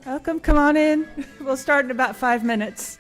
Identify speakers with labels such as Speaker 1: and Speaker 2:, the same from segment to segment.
Speaker 1: Welcome, come on in. We'll start in about 5 minutes.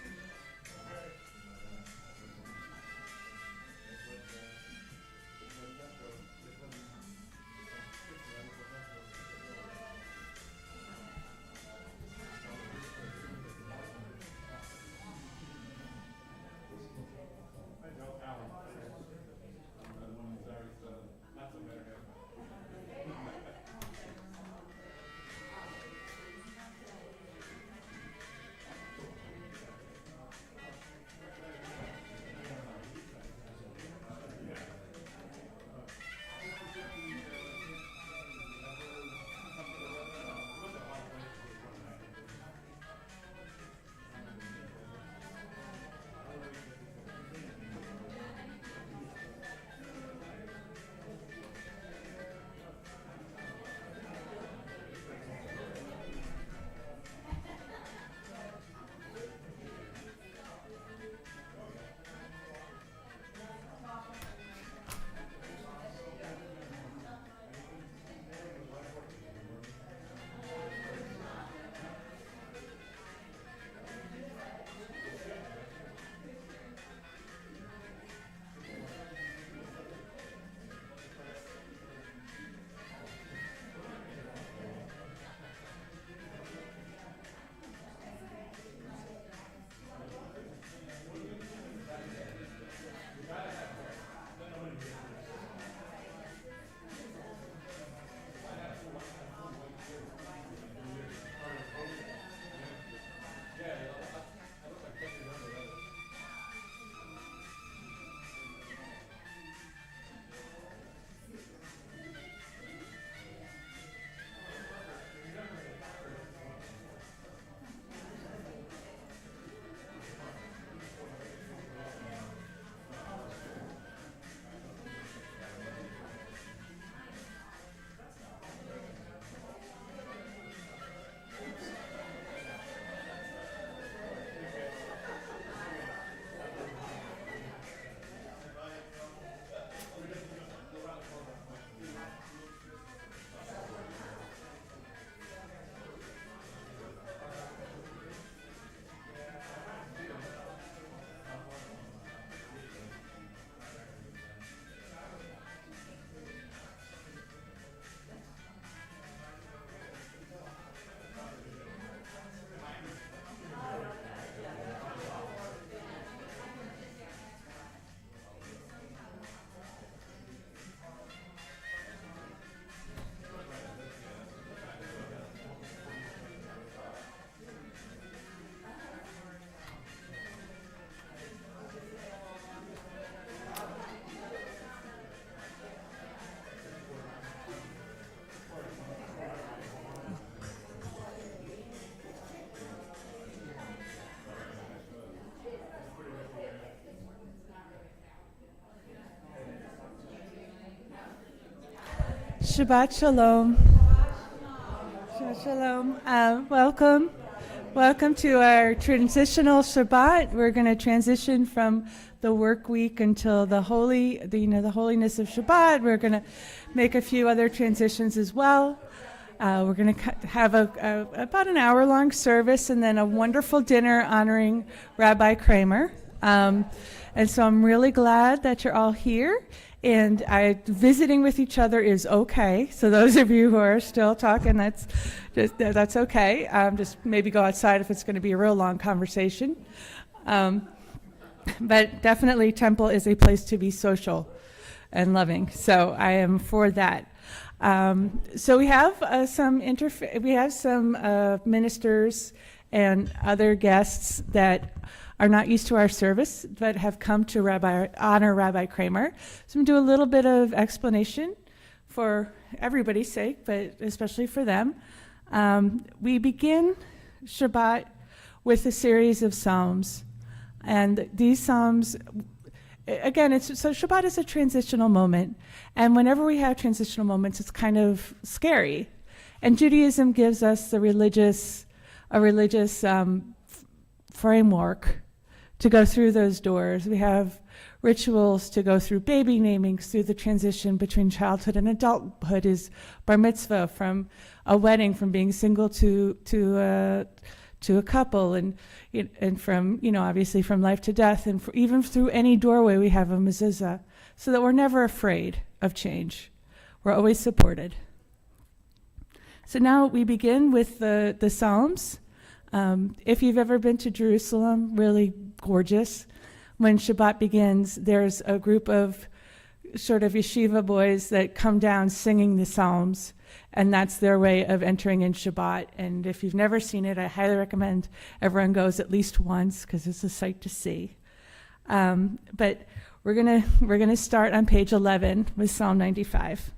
Speaker 1: Shabbat Shalom. Shabbat Shalom. Welcome to our transitional Shabbat. We're going to transition from the work week until the holiness of Shabbat. We're going to make a few other transitions as well. We're going to have about an hour-long service and then a wonderful dinner honoring Rabbi Kramer. And so I'm really glad that you're all here. And visiting with each other is okay. So those of you who are still talking, that's okay. Just maybe go outside if it's going to be a real long conversation. But definitely, Temple is a place to be social and loving. So I am for that. So we have some ministers and other guests that are not used to our service, but have come to honor Rabbi Kramer. So I'm going to do a little bit of explanation for everybody's sake, but especially for them. We begin Shabbat with a series of Psalms. And these Psalms, again, so Shabbat is a transitional moment. And whenever we have transitional moments, it's kind of scary. And Judaism gives us a religious framework to go through those doors. We have rituals to go through baby namings, through the transition between childhood and adulthood is bar mitzvah, from a wedding, from being single to a couple, and from, obviously from life to death, and even through any doorway we have a mezuzah, so that we're never afraid of change. We're always supported. So now we begin with the Psalms. If you've ever been to Jerusalem, really gorgeous. When Shabbat begins, there's a group of sort of yeshiva boys that come down singing the Psalms, and that's their way of entering in Shabbat. And if you've never seen it, I highly recommend everyone goes at least once, because it's a sight to see. But we're gonna start on page 11 with Psalm 95.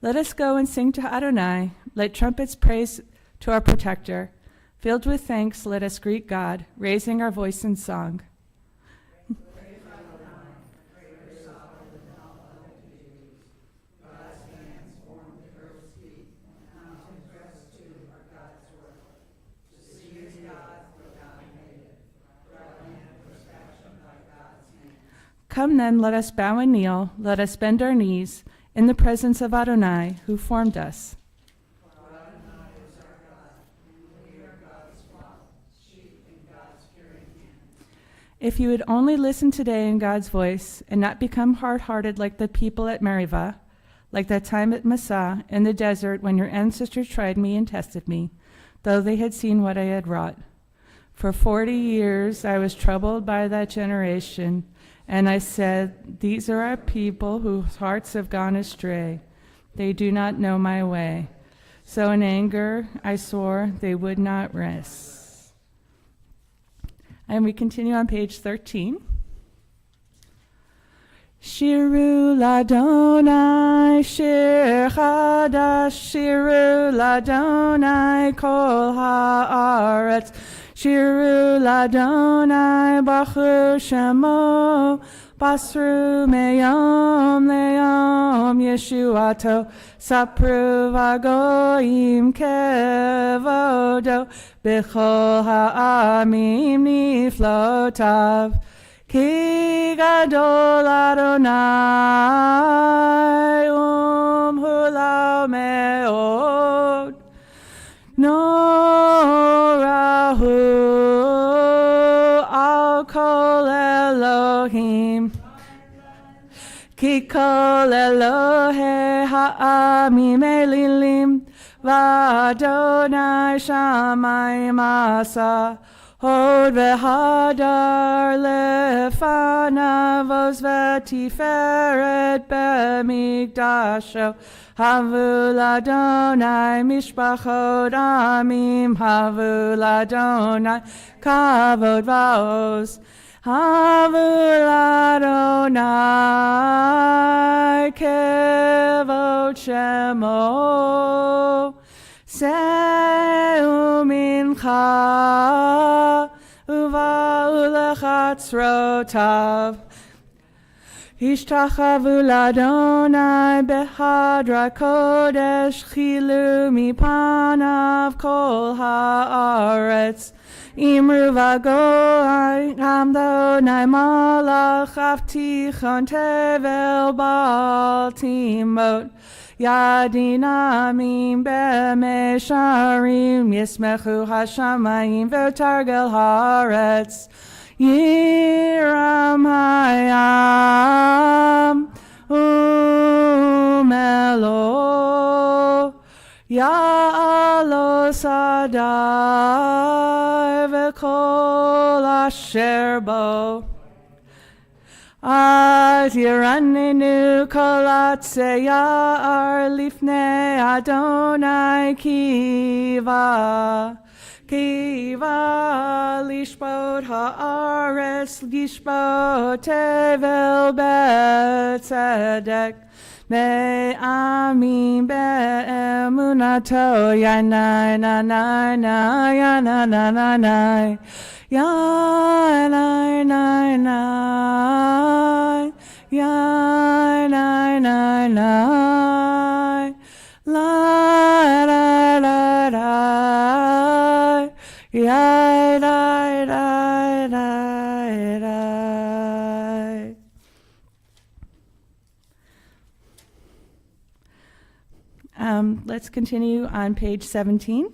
Speaker 1: Let us go and sing to Adonai. Let trumpets praise to our protector. Filled with thanks, let us greet God, raising our voice in song. Come then, let us bow and kneel, let us bend our knees in the presence of Adonai, who formed us. If you would only listen today in God's voice and not become hard-hearted like the people at Meribah, like that time at Massah in the desert when your ancestors tried me and tested me, though they had seen what I had wrought. For 40 years I was troubled by that generation, and I said, these are a people whose hearts have gone astray. They do not know my way. So in anger I swore they would not rest. And we continue on page 13. Shiru Ladonai, Shir Chadash, Shiru Ladonai, Kol Haaretz, Shiru Ladonai, Bachu Shemo, Basru Meyom Leom, Yeshuato, Sapru Vagoim Kevodo, Bechol Ha'amim Niflotav, Ki Gadol Adonai, Hulau Meod, Norahu Al Kol Elohim, Ki Kol Elohe Ha'amim Elilim, V'Adonai Shamayim Asa, Hod V'Hadar Lefanav Oz V'Tiferet B'Mikdasho, Havu L'Adonai Mishpachot Amim, Havu L'Adonai Kavod V'Oz, Havu L'Adonai Kevod Shemo, Seu Mincha Uva'u Lechatzrotav, Ishtachavu L'Adonai Behadra Kodesh, Chilu Mipanav Kol Haaretz, Imru Vagoai Hamdonai Malach Avtichon Tevel Baal Timot, Yadinamim B'Mesharim, Yismechu Hashamayim V'Targel Haaretz, Yiram Hayam Umelo, Ya'alo Sadai V'Kol Asher Bo, Az Yiranenu Kolat Seyar Lifnei Adonai Kiva, Kiva Lishbot Haaretz, Lishbot Tevel Betzedek, Me'amim be'emunato, Yanai nanai nai, yanai nanai, yanai nai nai, yanai nai nai, la la la la, yai la la la la. Let's continue on page 17.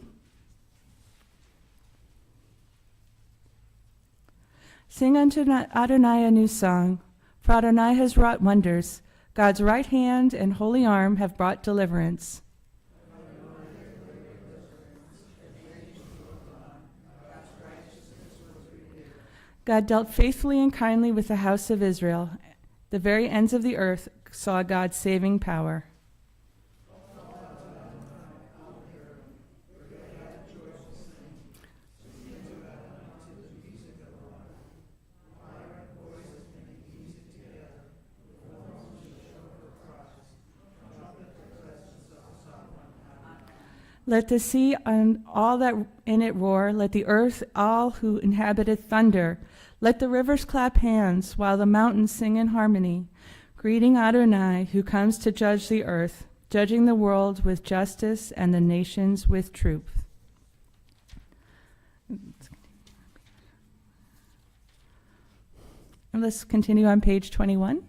Speaker 1: Sing unto Adonai a new song, for Adonai has wrought wonders. God's right hand and holy arm have brought deliverance. God dealt faithfully and kindly with the house of Israel. The very ends of the earth saw God's saving power. Let the sea and all that in it roar. Let the earth, all who inhabit it, thunder. Let the rivers clap hands, while the mountains sing in harmony. Greeting Adonai, who comes to judge the earth, judging the world with justice and the nations with truth. And let's continue on page 21.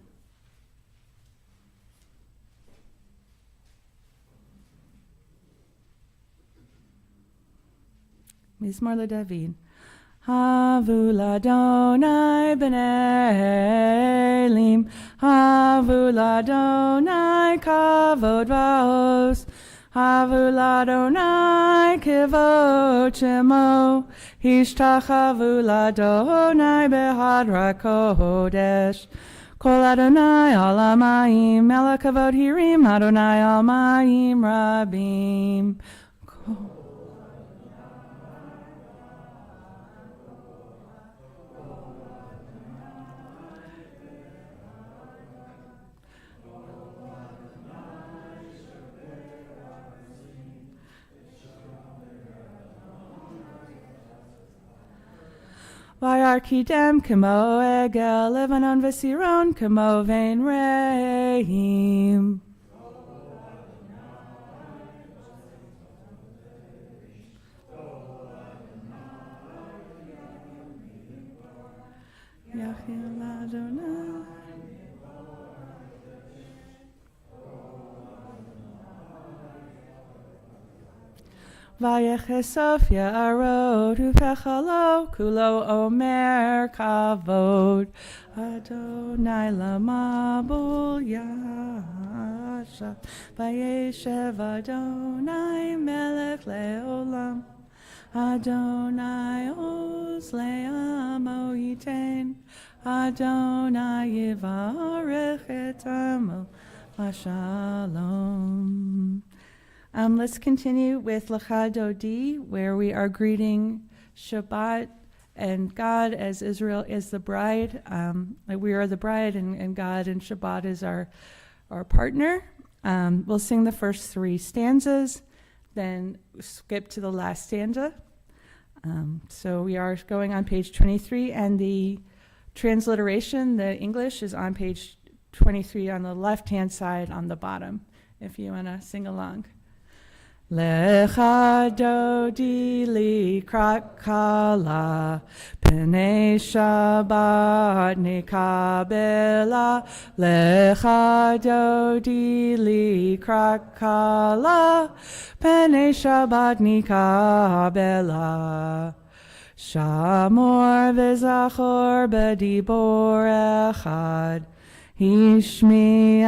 Speaker 1: Mizmor LeDavid. Havu l'Adonai b'nei elim, havu l'Adonai kavod va'os, havu l'Adonai kivod shemo, hishtachavu l'Adonai behadra kodesh. Kol Adonai alamayim, melech kavod hirim, Adonai almayim rabim. Vayar kidem kamo egel Lebanon v'siron kamo vein reim. Yachil Adonai. Vayechesof ya'arod uvechalo kulo omer kavod Adonai lamabul yasha vayeshev Adonai melech leolam Adonai oz le'amo yitein Adonai yivarech et amo v'shalom. Let's continue with Lecha Dodi, where we are greeting Shabbat and God as Israel is the bride. We are the bride and God and Shabbat is our partner. We'll sing the first three stanzas, then skip to the last stanza. So we are going on page 23, and the transliteration, the English, is on page 23 on the left-hand side on the bottom, if you want to sing along. Lecha dodi likrat kala, Pnei Shabbat nikabela. Lecha dodi likrat kala, Pnei Shabbat nikabela. Shamor v'zachor b'dibor echad, Hishmi'anu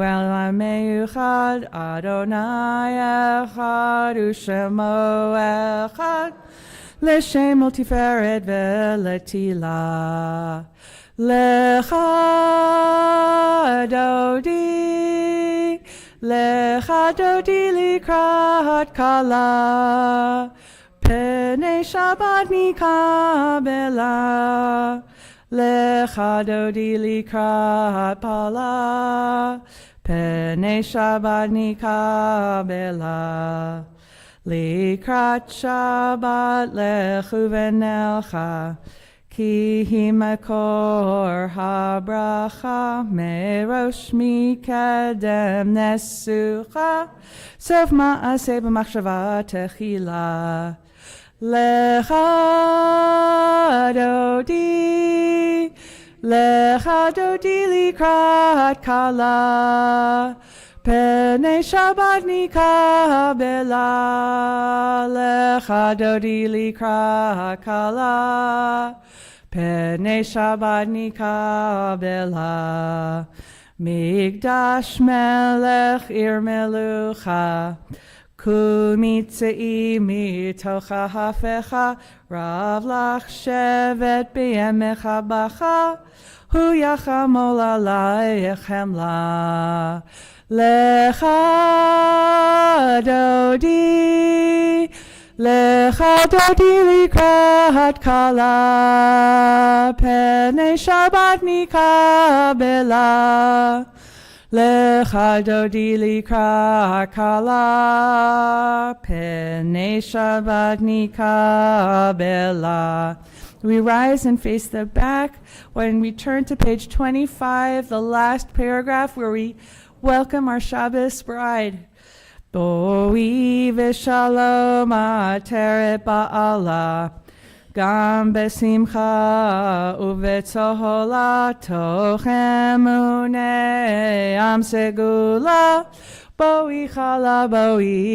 Speaker 1: el ha'meuchad, Adonai echad u'shemo echad, L'shem l'tiferet ve'letila. Lecha dodi likrat kala, Pnei Shabbat mikabela. Lecha dodi likrat pala, Pnei Shabbat nikabela. Likrat Shabbat lechu v'nelcha, Ki hi makor habracha, Merosh mikedem nesucha, Sof ma'aseh b'machshava techila. Lecha dodi likrat kala, Pene Shabbat nikabela, lecha dodi likra kala. Pene Shabbat nikabela, Migdash melech ir melucha. Kumitzei mitocha hafecha, Rav lach shevet beyemecha bacha, Hu yachamol alayechem la. Lecha dodi likrat kala, Pene Shabbat nikabela. Lecha dodi likrat kala, Pene Shabbat nikabela. We rise and face the back. When we turn to page 25, the last paragraph where we welcome our Shabbos bride. Boi v'shalom ateret ba'ala, gam besimcha uvetzohola, toch emunei am segula, boi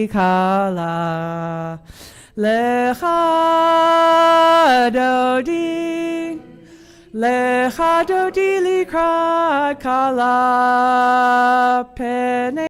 Speaker 1: kala. Lecha dodi likrat kala, Pene